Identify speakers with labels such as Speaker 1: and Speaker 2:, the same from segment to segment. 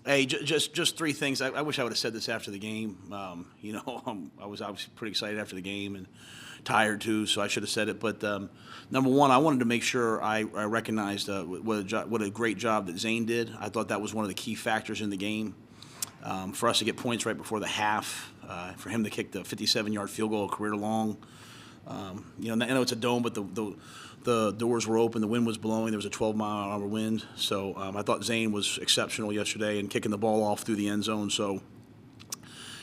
Speaker 1: Hey, just three things. I wish I would have said this after the game. I was obviously pretty excited after the game and tired too, so I should have said it. But number one, I wanted to make sure I recognized what a great job that Zane did. I thought that was one of the key factors in the game. For us to get points right before the half, for him to kick the 57-yard field goal, a career long. I know it's a dome, but the doors were open, the wind was blowing, there was a 12-mile-an-hour wind. So I thought Zane was exceptional yesterday in kicking the ball off through the end zone. So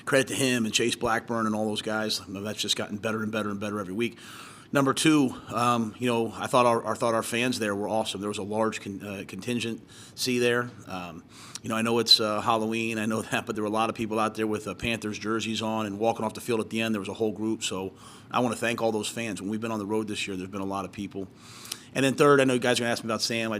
Speaker 1: credit to him and Chase Blackburn and all those guys. That's just gotten better and better and better every week. Number two, I thought our fans there were awesome. There was a large contingency there. I know it's Halloween, I know that, but there were a lot of people out there with Panthers jerseys on and walking off the field at the end. There was a whole group, so I want to thank all those fans. When we've been on the road this year, there's been a lot of people. And then third, I know you guys are going to ask me about Sam.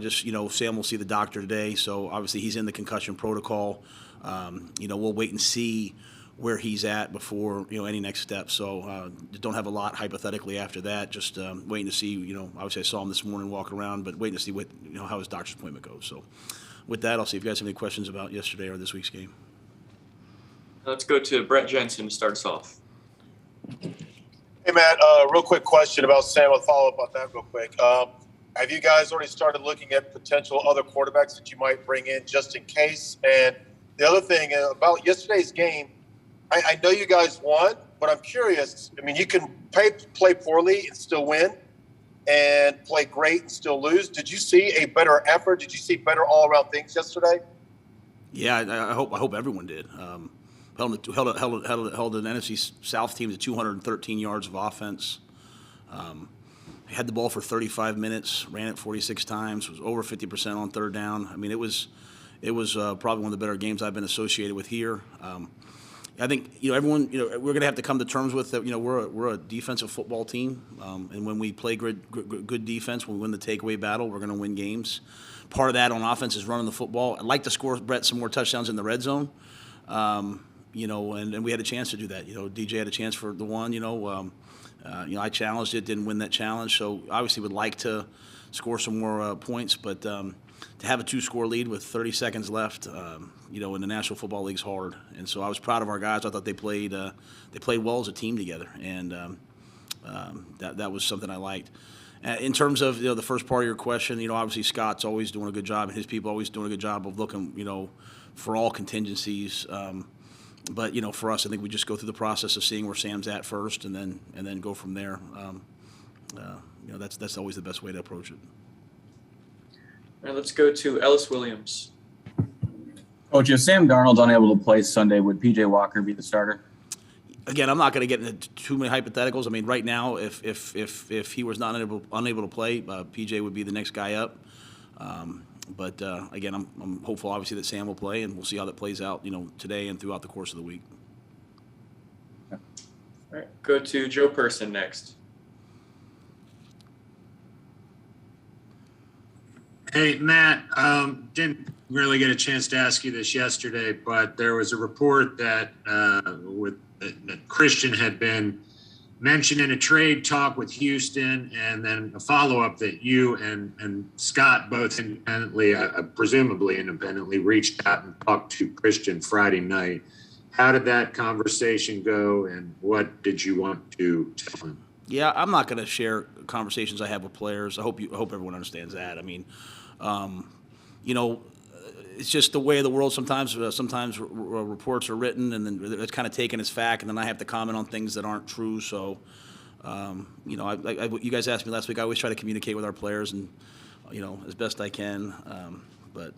Speaker 1: Sam will see the doctor today, so obviously he's in the concussion protocol. We'll wait and see where he's at before any next steps. So don't have a lot hypothetically after that. Just waiting to see. Obviously I saw him this morning walking around, but waiting to see what how his doctor's appointment goes. So with that, I'll see if you guys have any questions about yesterday or this week's game.
Speaker 2: Let's go to Brett Jensen to start us off.
Speaker 3: Hey Matt, real quick question about Sam. I'll follow up on that real quick. Have you guys already started looking at potential other quarterbacks that you might bring in just in case? And the other thing about yesterday's game. I know you guys won, but I'm curious. I mean, you can play poorly and still win and play great and still lose. Did you see a better effort? Did you see better all-around things yesterday?
Speaker 1: Yeah, I hope everyone did. Held an NFC South team to 213 yards of offense. Had the ball for 35 minutes, ran it 46 times, was over 50% on third down. I mean, it was probably one of the better games I've been associated with here. I think everyone. We're going to have to come to terms with that. We're a defensive football team, and when we play good defense, when we win the takeaway battle, we're going to win games. Part of that on offense is running the football. I'd like to score Brett some more touchdowns in the red zone. And we had a chance to do that. DJ had a chance for the one. I challenged it, didn't win that challenge, so obviously would like to score some more points, but. To have a 2-score lead with 30 seconds left, in the National Football League is hard. And so I was proud of our guys. I thought they played well as a team together, and that was something I liked. In terms of the first part of your question, obviously Scott's always doing a good job, and his people always doing a good job of looking, for all contingencies. But for us, I think we just go through the process of seeing where Sam's at first, and then go from there. That's always the best way to approach it.
Speaker 2: All right, let's go to Ellis Williams.
Speaker 4: Coach, if Sam Darnold's unable to play Sunday, would P.J. Walker be the starter?
Speaker 1: Again, I'm not going to get into too many hypotheticals. I mean, right now, if he was not unable to play, P.J. would be the next guy up. But again, I'm hopeful, obviously, that Sam will play, and we'll see how that plays out, today and throughout the course of the week.
Speaker 2: All right, go to Joe Person next.
Speaker 5: Hey, Matt, didn't really get a chance to ask you this yesterday, but there was a report that that Christian had been mentioned in a trade talk with Houston, and then a follow-up that you and Scott both independently, presumably independently, reached out and talked to Christian Friday night. How did that conversation go, and what did you want to tell him?
Speaker 1: Yeah, I'm not going to share conversations I have with players. I hope everyone understands that. I mean, it's just the way of the world. Sometimes reports are written, and then it's kind of taken as fact, and then I have to comment on things that aren't true. So, you guys asked me last week. I always try to communicate with our players, and as best I can. But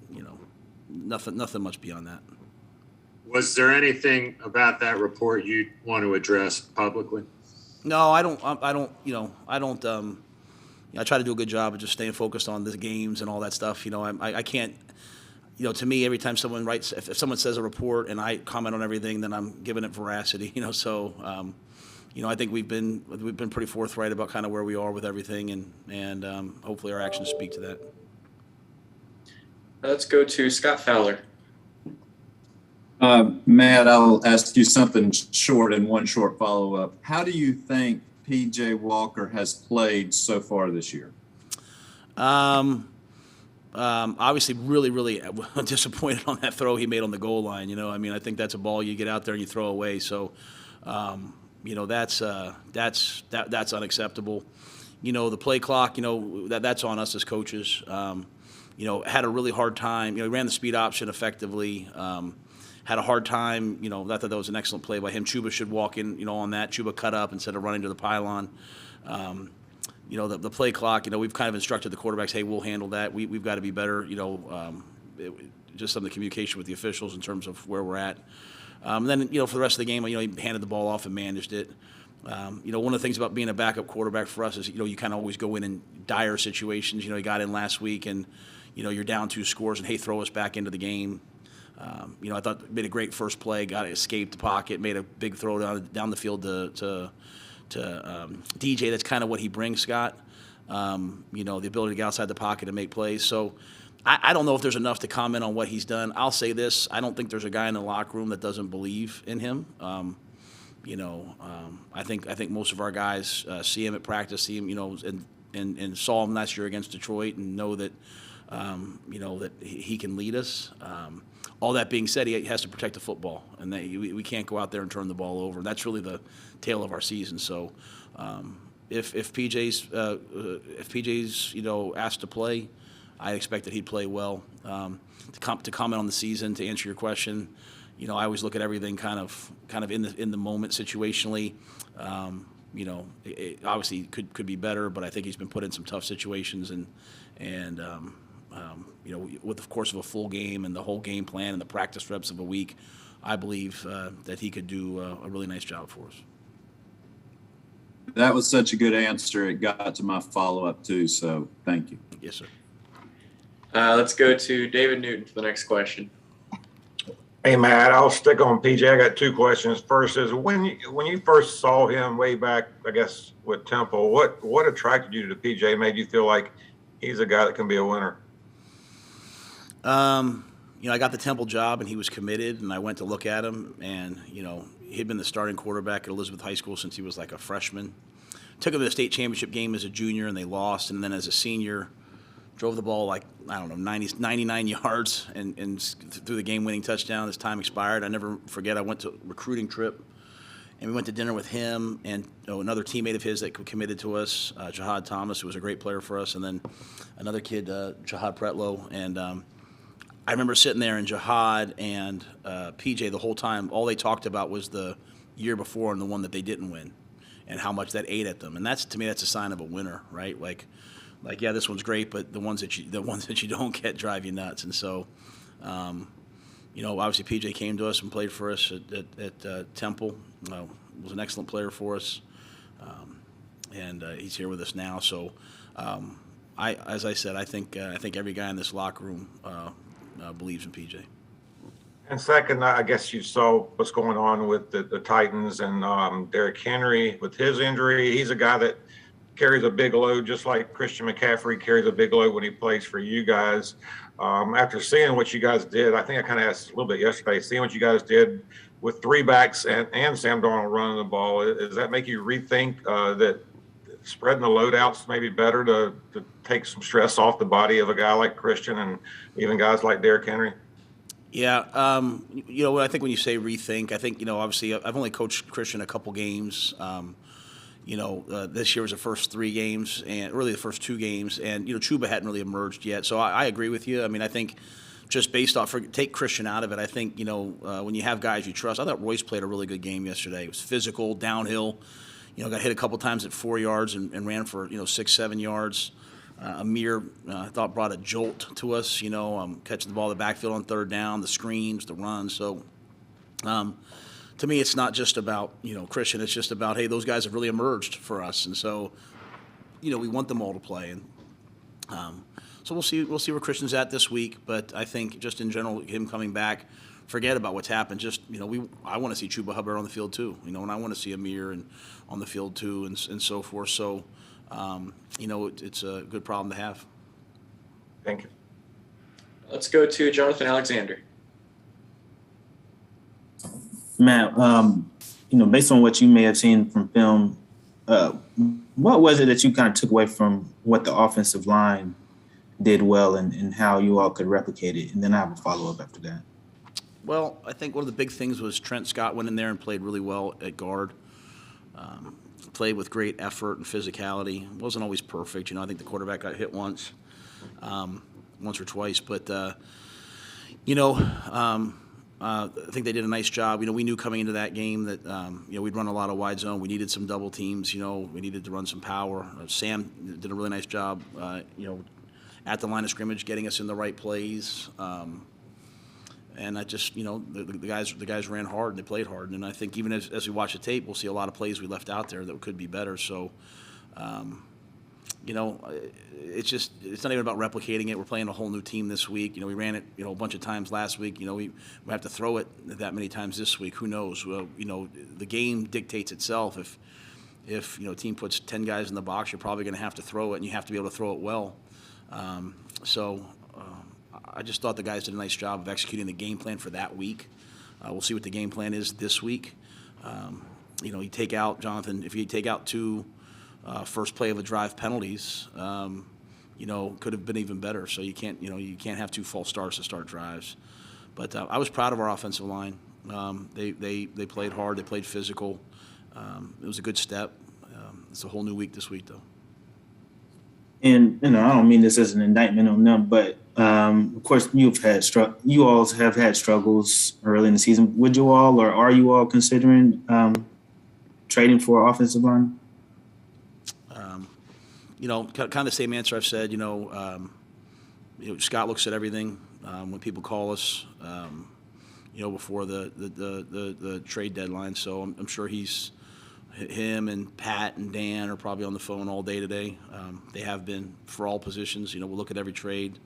Speaker 1: nothing much beyond that.
Speaker 5: Was there anything about that report you'd want to address publicly?
Speaker 1: No, I don't. I try to do a good job of just staying focused on the games and all that stuff. I can't. To me, every time someone writes, if someone says a report and I comment on everything, then I'm giving it veracity. So, I think we've been pretty forthright about kind of where we are with everything, and hopefully our actions speak to that.
Speaker 2: Let's go to Scott Fowler.
Speaker 6: Matt, I'll ask you something short and one short follow-up. How do you think P.J. Walker has played so far this year?
Speaker 1: Obviously, really, really disappointed on that throw he made on the goal line. I mean, I think that's a ball you get out there and you throw away. So, that's unacceptable. The play clock. That's on us as coaches. Had a really hard time. He ran the speed option effectively. Had a hard time. I thought that was an excellent play by him. Chuba should walk in. On that. Chuba cut up instead of running to the pylon. The play clock, we've kind of instructed the quarterbacks, hey, we'll handle that. We've got to be better, just some of the communication with the officials in terms of where we're at. Then, for the rest of the game, he handed the ball off and managed it. One of the things about being a backup quarterback for us is, you kind of always go in dire situations. He got in last week and, you're down 2 scores and, hey, throw us back into the game. I thought made a great first play, escaped the pocket, made a big throw down the field to DJ. That's kind of what he brings, Scott. The ability to get outside the pocket and make plays. So I don't know if there's enough to comment on what he's done. I'll say this: I don't think there's a guy in the locker room that doesn't believe in him. I think most of our guys see him at practice, see him, and saw him last year against Detroit, and know that that he can lead us. All that being said, he has to protect the football, and we can't go out there and turn the ball over. That's really the tale of our season. So, if PJ's asked to play, I expect that he'd play well. To comment on the season, to answer your question, I always look at everything kind of in the moment situationally. It obviously could be better, but I think he's been put in some tough situations and with the course of a full game and the whole game plan and the practice reps of a week, I believe that he could do a really nice job for us.
Speaker 6: That was such a good answer. It got to my follow-up too, so thank you.
Speaker 1: Yes, sir.
Speaker 2: Let's go to David Newton for the next question.
Speaker 7: Hey, Matt, I'll stick on PJ. I got 2 questions. First is when you first saw him way back, I guess, with Temple, what attracted you to PJ, made you feel like he's a guy that can be a winner?
Speaker 1: I got the Temple job, and he was committed, and I went to look at him, and, he'd been the starting quarterback at Elizabeth High School since he was like a freshman. Took him to the state championship game as a junior, and they lost, and then as a senior, drove the ball 99 yards and threw the game-winning touchdown. His time expired. I never forget, I went to a recruiting trip, and we went to dinner with him and another teammate of his that committed to us, Shaq Thompson, who was a great player for us, and then another kid, Jihad Pretlow. And I remember sitting there, and Jihad and PJ the whole time, all they talked about was the year before and the one that they didn't win and how much that ate at them. And to me, that's a sign of a winner, right? Like, yeah, this one's great, but the ones that you don't get drive you nuts. And so, obviously PJ came to us and played for us at Temple. Was an excellent player for us, and he's here with us now. So, as I said, I think every guy in this locker room believes in PJ.
Speaker 7: And second, I guess you saw what's going on with the Titans and Derrick Henry with his injury. He's a guy that carries a big load, just like Christian McCaffrey carries a big load when he plays for you guys. After seeing what you guys did, I think I kind of asked a little bit yesterday, seeing what you guys did with 3 backs and Sam Darnold running the ball, does that make you rethink that spreading the load out's maybe better to take some stress off the body of a guy like Christian and even guys like Derrick Henry?
Speaker 1: Yeah, I think when you say rethink, I think, obviously I've only coached Christian a couple games. This year was the first 3 games and really the first 2 games, and Chuba hadn't really emerged yet. So I agree with you. I mean, I think just based off, take Christian out of it, I think when you have guys you trust. I thought Royce played a really good game yesterday. It was physical, downhill. Got hit a couple times at 4 yards and ran for 6-7 yards. Amir, I thought, brought a jolt to us. Catching the ball in the backfield on 3rd down, the screens, the runs. So. To me, it's not just about, Christian. It's just about, hey, those guys have really emerged for us. And so, we want them all to play. And so we'll see where Christian's at this week. But I think just in general, him coming back, forget about what's happened. Just, I want to see Chuba Hubbard on the field too, and I want to see Amir on the field too and so forth. So, it's a good problem to have.
Speaker 7: Thank you.
Speaker 2: Let's go to Jonathan Alexander.
Speaker 8: Matt, based on what you may have seen from film, what was it that you kind of took away from what the offensive line did well and how you all could replicate it. And then I have a follow-up after that.
Speaker 1: Well, I think one of the big things was Trent Scott went in there and played really well at guard. Played with great effort and physicality. Wasn't always perfect. I think the quarterback got hit once or twice. But, I think they did a nice job. We knew coming into that game that, we'd run a lot of wide zone. We needed some double teams. We needed to run some power. Sam did a really nice job, at the line of scrimmage, getting us in the right plays. And I just, the guys ran hard and they played hard. And I think even as we watch the tape, we'll see a lot of plays we left out there that could be better. So, it's not even about replicating it. We're playing a whole new team this week. We ran it, a bunch of times last week. We have to throw it that many times this week. Who knows? Well, the game dictates itself. If a team puts 10 guys in the box, you're probably going to have to throw it, and you have to be able to throw it well. I just thought the guys did a nice job of executing the game plan for that week. We'll see what the game plan is this week. You take out, Jonathan, if you take out two first play of a drive penalties, could have been even better. So you can't have two false starts to start drives. But I was proud of our offensive line. They played hard. They played physical. It was a good step. It's a whole new week this week, though.
Speaker 8: And I don't mean this as an indictment on them, but of course you all have had struggles early in the season. Would you all, or are you all considering trading for offensive line?
Speaker 1: Kind of the same answer I've said. Scott looks at everything when people call us. Before the trade deadline. So I'm sure him and Pat and Dan are probably on the phone all day today. They have been for all positions. We'll look at every trade.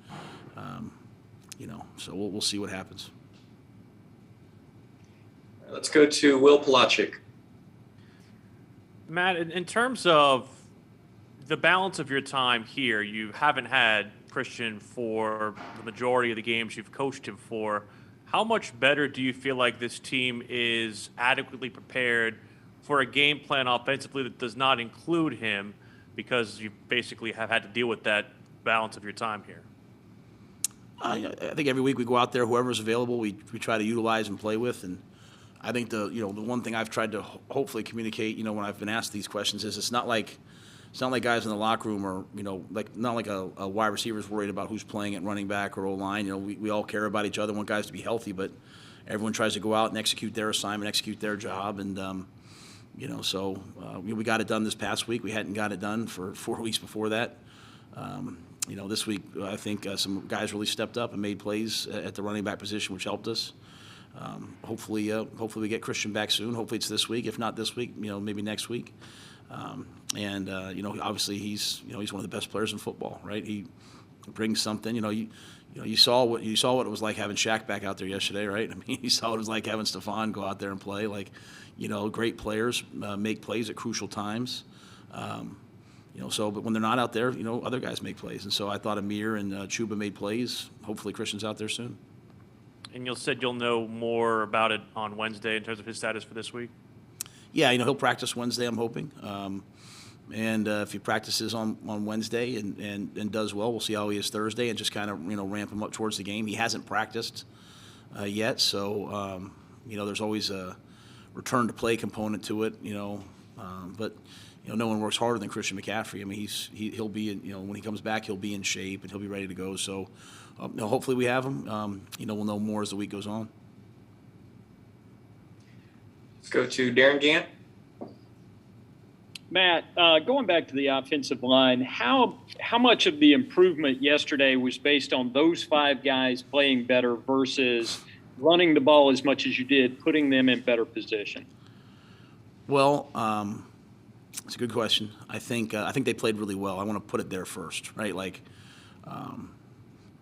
Speaker 1: So we'll see what happens.
Speaker 2: Let's go to Will Palachik.
Speaker 9: Matt, in terms of the balance of your time here, you haven't had Christian for the majority of the games you've coached him for. How much better do you feel like this team is adequately prepared for a game plan offensively that does not include him, because you basically have had to deal with that balance of your time here?
Speaker 1: I think every week we go out there, whoever's available, we try to utilize and play with. And I think the one thing I've tried to hopefully communicate, when I've been asked these questions, is it's not like guys in the locker room are, not like a wide receiver's worried about who's playing at running back or O-line. We all care about each other, want guys to be healthy, but everyone tries to go out and execute their assignment, execute their job. And, we got it done this past week. We hadn't got it done for 4 weeks before that. This week, I think some guys really stepped up and made plays at the running back position, which helped us. Hopefully we get Christian back soon. Hopefully it's this week. If not this week, maybe next week. Obviously he's one of the best players in football, right? He brings something. You saw what it was like having Shaq back out there yesterday, right? I mean, you saw what it was like having Stephon go out there and play. Great players make plays at crucial times. But when they're not out there, other guys make plays. And so I thought Amir and Chuba made plays. Hopefully Christian's out there soon.
Speaker 9: And you said you'll know more about it on Wednesday in terms of his status for this week?
Speaker 1: Yeah, he'll practice Wednesday, I'm hoping. And if he practices on Wednesday and does well, we'll see how he is Thursday and just kind of, ramp him up towards the game. He hasn't practiced yet, so, there's always a return to play component to it, but no one works harder than Christian McCaffrey. I mean, he'll be in, when he comes back, he'll be in shape and he'll be ready to go. So hopefully we have him. We'll know more as the week goes on.
Speaker 2: Let's go to Darren Gant.
Speaker 10: Matt, going back to the offensive line, how much of the improvement yesterday was based on those five guys playing better versus running the ball as much as you did, putting them in better position?
Speaker 1: Well, it's a good question. I think they played really well. I want to put it there first, right?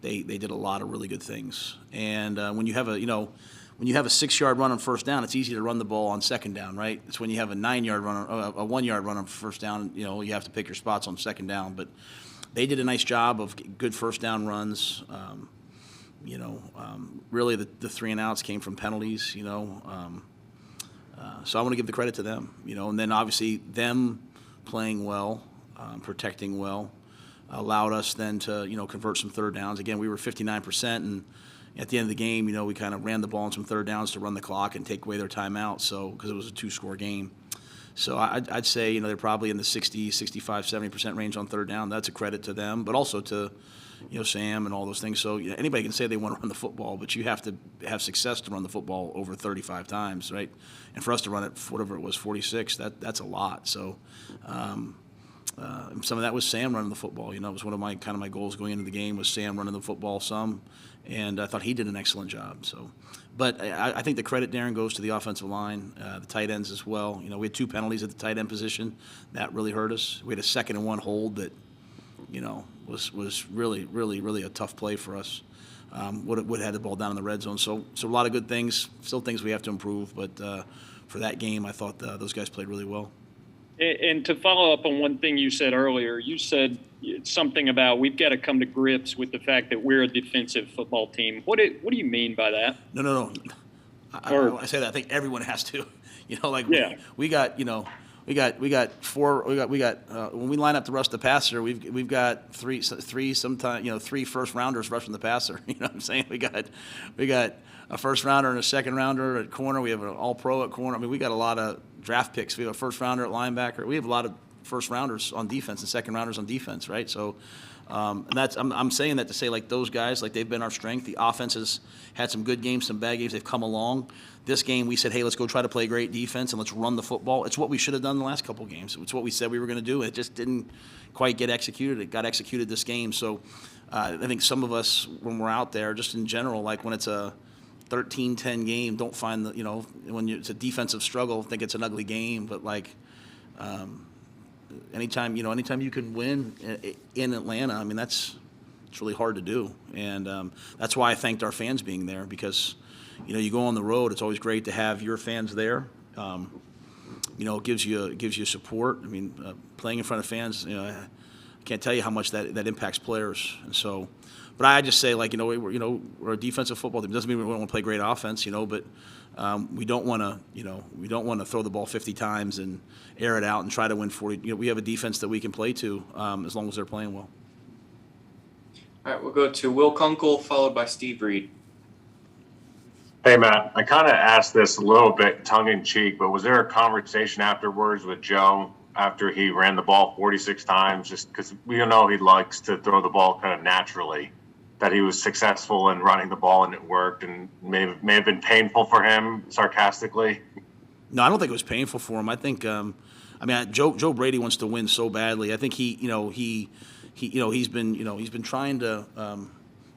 Speaker 1: They did a lot of really good things. And when you have a 6-yard run on first down, it's easy to run the ball on second down, right? It's when you have a 9-yard run, a 1-yard run on first down, you have to pick your spots on second down. But they did a nice job of good first down runs. Really the 3 and outs came from penalties, so I want to give the credit to them, and then obviously them playing well, protecting well. allowed us then to, convert some third downs. Again, we were 59%, and at the end of the game, we kind of ran the ball on some third downs to run the clock and take away their timeout, so because it was a 2-score game. So I'd say, they're probably in the 60, 65, 70% range on third down. That's a credit to them, but also to, Sam and all those things. So anybody can say they want to run the football, but you have to have success to run the football over 35 times, right? And for us to run it, whatever it was, 46, that's a lot. So some of that was Sam running the football. It was one of my goals going into the game was Sam running the football some, and I thought he did an excellent job. So, but I think the credit, Darren, goes to the offensive line, the tight ends as well. We had 2 penalties at the tight end position. That really hurt us. We had a 2nd and 1 hold that, was really, really, really a tough play for us. Would have had the ball down in the red zone. So a lot of good things, still things we have to improve. But for that game, I thought those guys played really well.
Speaker 10: And to follow up on one thing you said earlier, you said something about we've got to come to grips with the fact that we're a defensive football team. What do you mean by that?
Speaker 1: No. I say that. I think everyone has to. We got when we line up to rush the passer, we've got three sometimes three first rounders rushing the passer. You know what I'm saying? We got a first rounder and a second rounder at corner. We have an all pro at corner. I mean, we got a lot of draft picks. We have a first rounder at linebacker. We have a lot of first rounders on defense and second rounders on defense, right? So, and that's I'm saying that to say those guys, they've been our strength. The offense has had some good games, some bad games. They've come along. This game, we said, hey, let's go try to play great defense and let's run the football. It's what we should have done the last couple of games. It's what we said we were going to do. It just didn't quite get executed. It got executed this game. So I think some of us, when we're out there, just in general, when it's a 13-10 game, don't find when it's a defensive struggle, think it's an ugly game. But anytime you can win in Atlanta, I mean it's really hard to do, and that's why I thanked our fans being there because you go on the road, it's always great to have your fans there. It gives you support. I mean, playing in front of fans, I can't tell you how much that impacts players, and so. But I just say, we're a defensive football team. It doesn't mean we don't want to play great offense, but we don't want to throw the ball 50 times and air it out and try to win 40. We have a defense that we can play to as long as they're playing well.
Speaker 2: All right, we'll go to Will Kunkel, followed by Steve Reed.
Speaker 11: Hey, Matt, I kind of asked this a little bit tongue-in-cheek, but was there a conversation afterwards with Joe after he ran the ball 46 times, just because we know he likes to throw the ball kind of naturally, that he was successful in running the ball and it worked and may have been painful for him, sarcastically?
Speaker 1: No, I don't think it was painful for him. I think, Joe Brady wants to win so badly. I think he's been trying to,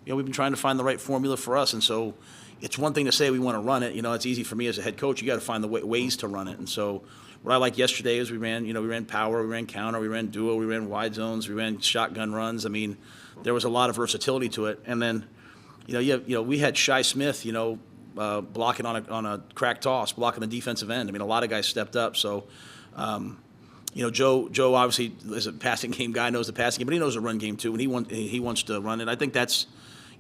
Speaker 1: we've been trying to find the right formula for us, and so it's one thing to say we want to run it. It's easy for me as a head coach. You got to find the ways to run it, and so. What I liked yesterday is we ran power, we ran counter, we ran duo, we ran wide zones, we ran shotgun runs. I mean, there was a lot of versatility to it. And then, we had Shi Smith, blocking on a crack toss, blocking the defensive end. I mean, a lot of guys stepped up. So, Joe obviously is a passing game guy, knows the passing game, but he knows the run game too, and he wants to run it. I think that's.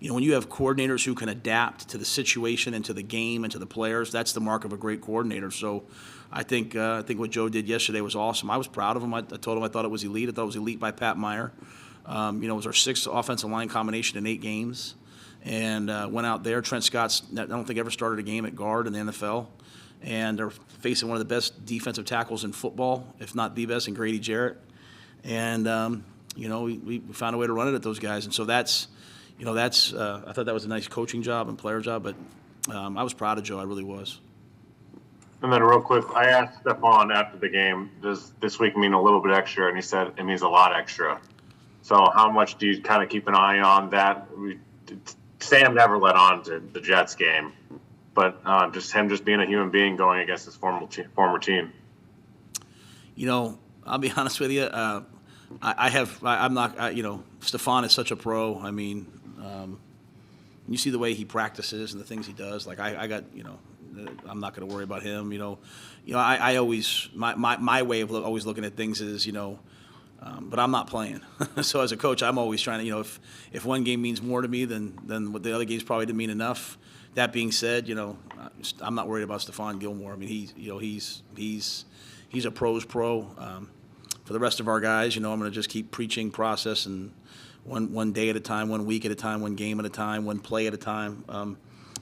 Speaker 1: When you have coordinators who can adapt to the situation and to the game and to the players, that's the mark of a great coordinator. So I think what Joe did yesterday was awesome. I was proud of him. I told him I thought it was elite. I thought it was elite by Pat Meyer. It was our 6th offensive line combination in 8 games. And went out there. Trent Scott's, I don't think ever started a game at guard in the NFL. And they're facing one of the best defensive tackles in football, if not the best, in Grady Jarrett. And, we found a way to run it at those guys. And so that's – I thought that was a nice coaching job and player job, but I was proud of Joe. I really was.
Speaker 11: And then real quick, I asked Stephon after the game, does this week mean a little bit extra? And he said it means a lot extra. So how much do you kind of keep an eye on that? Sam never let on to the Jets game, but just being a human being going against his former team.
Speaker 1: I'll be honest with you. Stephon is such a pro. I mean, you see the way he practices and the things he does. I'm not going to worry about him. I always my way of always looking at things is but I'm not playing. So as a coach, I'm always trying to if one game means more to me than what the other games probably didn't mean enough. That being said, I'm not worried about Stephon Gilmore. I mean, he's a pro's pro. for the rest of our guys, I'm going to just keep preaching process and one day at a time, 1 week at a time, one game at a time, one play at a time.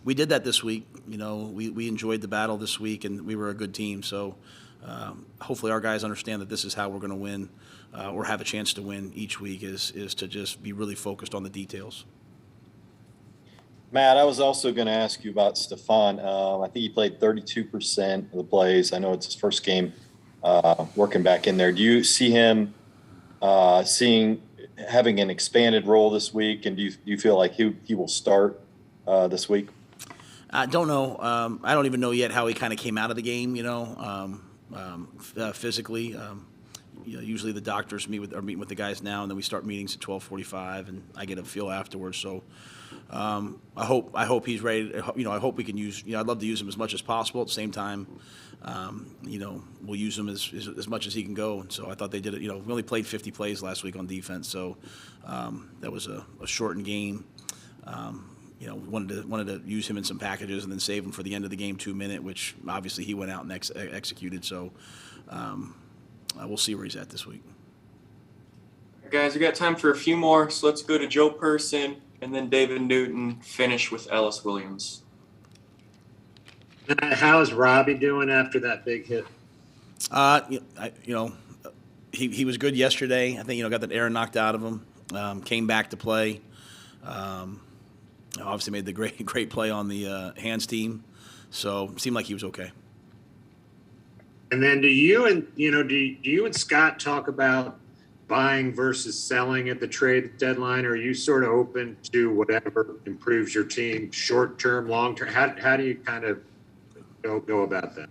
Speaker 1: We did that this week. We enjoyed the battle this week, and we were a good team. So hopefully our guys understand that this is how we're going to win or have a chance to win each week is to just be really focused on the details.
Speaker 12: Matt, I was also going to ask you about Stephon. I think he played 32% of the plays. I know it's his first game working back in there. Do you see him having an expanded role this week, and do you feel like he will start this week?
Speaker 1: I don't know. I don't even know yet how he kind of came out of the game, physically. Usually the doctors are meeting with the guys now, and then we start meetings at 12:45, and I get a feel afterwards. So I hope he's ready. I hope we can use. I'd love to use him as much as possible. At the same time, we'll use him as much as he can go. And so I thought they did it. We only played 50 plays last week on defense, so that was a shortened game. Wanted to use him in some packages and then save him for the end of the game 2-minute, which obviously he went out and executed. So we'll see where he's at this week.
Speaker 2: Guys, we got time for a few more, so let's go to Joe Person and then David Newton, finish with Ellis Williams.
Speaker 5: How's Robbie doing after that big hit?
Speaker 1: He was good yesterday. I think got that air knocked out of him. Came back to play. Obviously made the great play on the hands team. So it seemed like he was okay.
Speaker 5: And then do you and Scott talk about buying versus selling at the trade deadline, or are you sort of open to whatever improves your team, short term, long term? How do you kind of go about that?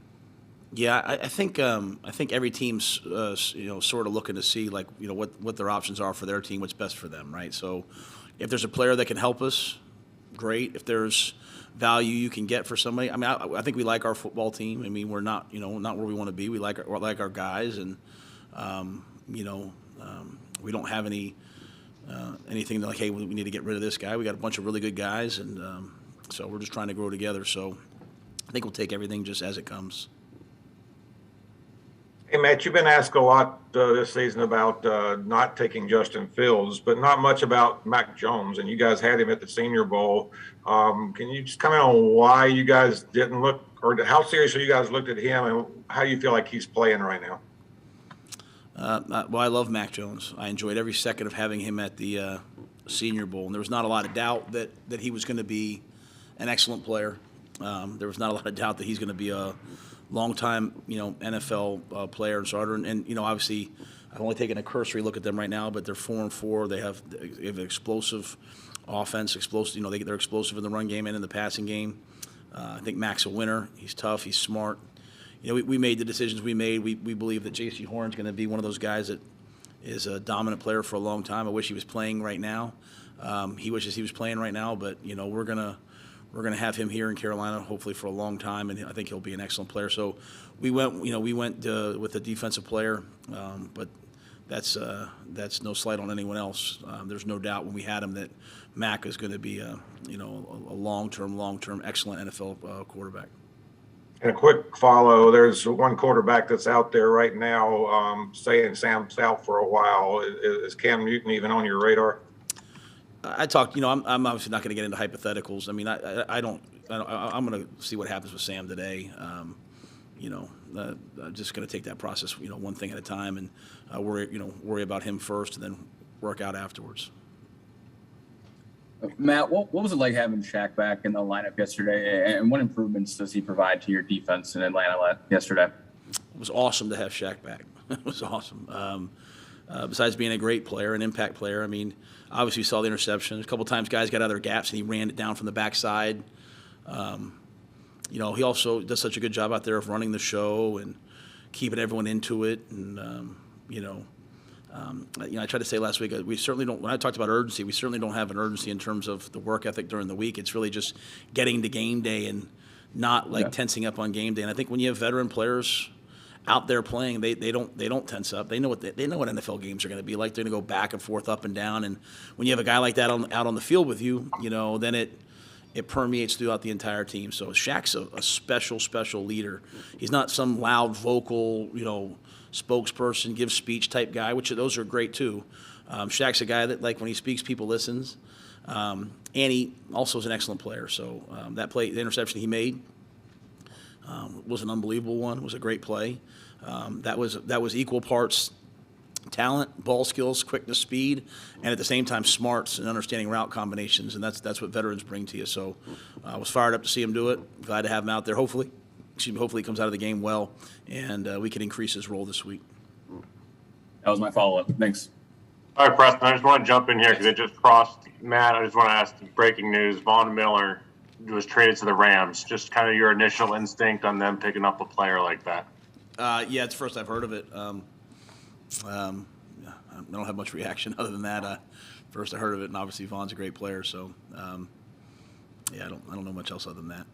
Speaker 1: Yeah, I think every team's sort of looking to see what their options are for their team, what's best for them, right? So if there's a player that can help us, great. If there's value you can get for somebody, I think we like our football team. We're not not where we want to be. We like our guys, and we don't have anything like, hey, we need to get rid of this guy. We got a bunch of really good guys, and so we're just trying to grow together. So I think we'll take everything just as it comes.
Speaker 7: Hey, Matt, you've been asked a lot this season about not taking Justin Fields, but not much about Mac Jones, and you guys had him at the Senior Bowl. Can you just comment on why you guys didn't look, or how seriously you guys looked at him, and how you feel like he's playing right now?
Speaker 1: Well, I love Mac Jones. I enjoyed every second of having him at the Senior Bowl, and there was not a lot of doubt that he was going to be an excellent player. There was not a lot of doubt that he's going to be a long-time, NFL player and starter. And obviously, I've only taken a cursory look at them right now, but they're 4-4. They have an explosive offense, they're explosive in the run game and in the passing game. I think Mac's a winner. He's tough. He's smart. We made the decisions we made. We believe that J.C. Horn's going to be one of those guys that is a dominant player for a long time. I wish he was playing right now. He wishes he was playing right now, but we're gonna have him here in Carolina hopefully for a long time, and I think he'll be an excellent player. So we went with a defensive player, but that's no slight on anyone else. There's no doubt when we had him that Mac is going to be a long-term excellent NFL quarterback.
Speaker 7: And a quick follow, there's one quarterback that's out there right now saying Sam's out for a while. Is Cam Newton even on your radar?
Speaker 1: I talked, I'm obviously not going to get into hypotheticals. I'm going to see what happens with Sam today. I'm just going to take that process, one thing at a time, and worry about him first, and then work out afterwards.
Speaker 4: Matt, what was it like having Shaq back in the lineup yesterday, and what improvements does he provide to your defense in Atlanta yesterday?
Speaker 1: It was awesome to have Shaq back. It was awesome. Besides being a great player, an impact player, obviously you saw the interception. A couple times guys got out of their gaps and he ran it down from the backside. He also does such a good job out there of running the show and keeping everyone into it. And, I tried to say last week, we certainly don't, when I talked about urgency, we certainly don't have an urgency in terms of the work ethic during the week. It's really just getting to game day and not tensing up on game day. And I think when you have veteran players out there playing, they don't tense up. They know what NFL games are going to be like. They're going to go back and forth, up and down. And when you have a guy like that out on the field with you, then it permeates throughout the entire team. So Shaq's a special leader. He's not some loud vocal, spokesperson, give speech type guy, which those are great too. Shaq's a guy that, like, when he speaks, people listens. And he also is an excellent player. So the interception he made was an unbelievable one. It was a great play. That was equal parts talent, ball skills, quickness, speed, and at the same time smarts and understanding route combinations, and that's what veterans bring to you. So I was fired up to see him do it. Glad to have him out there. Hopefully he comes out of the game well, and we can increase his role this week.
Speaker 4: That was my follow-up. Thanks.
Speaker 11: All right, Preston, I just want to jump in here because it just crossed. Matt, I just want to ask breaking news. Von Miller was traded to the Rams. Just kind of your initial instinct on them picking up a player like that.
Speaker 1: Yeah, it's the first I've heard of it. I don't have much reaction other than that. First I heard of it, and obviously Von's a great player, so I don't know much else other than that.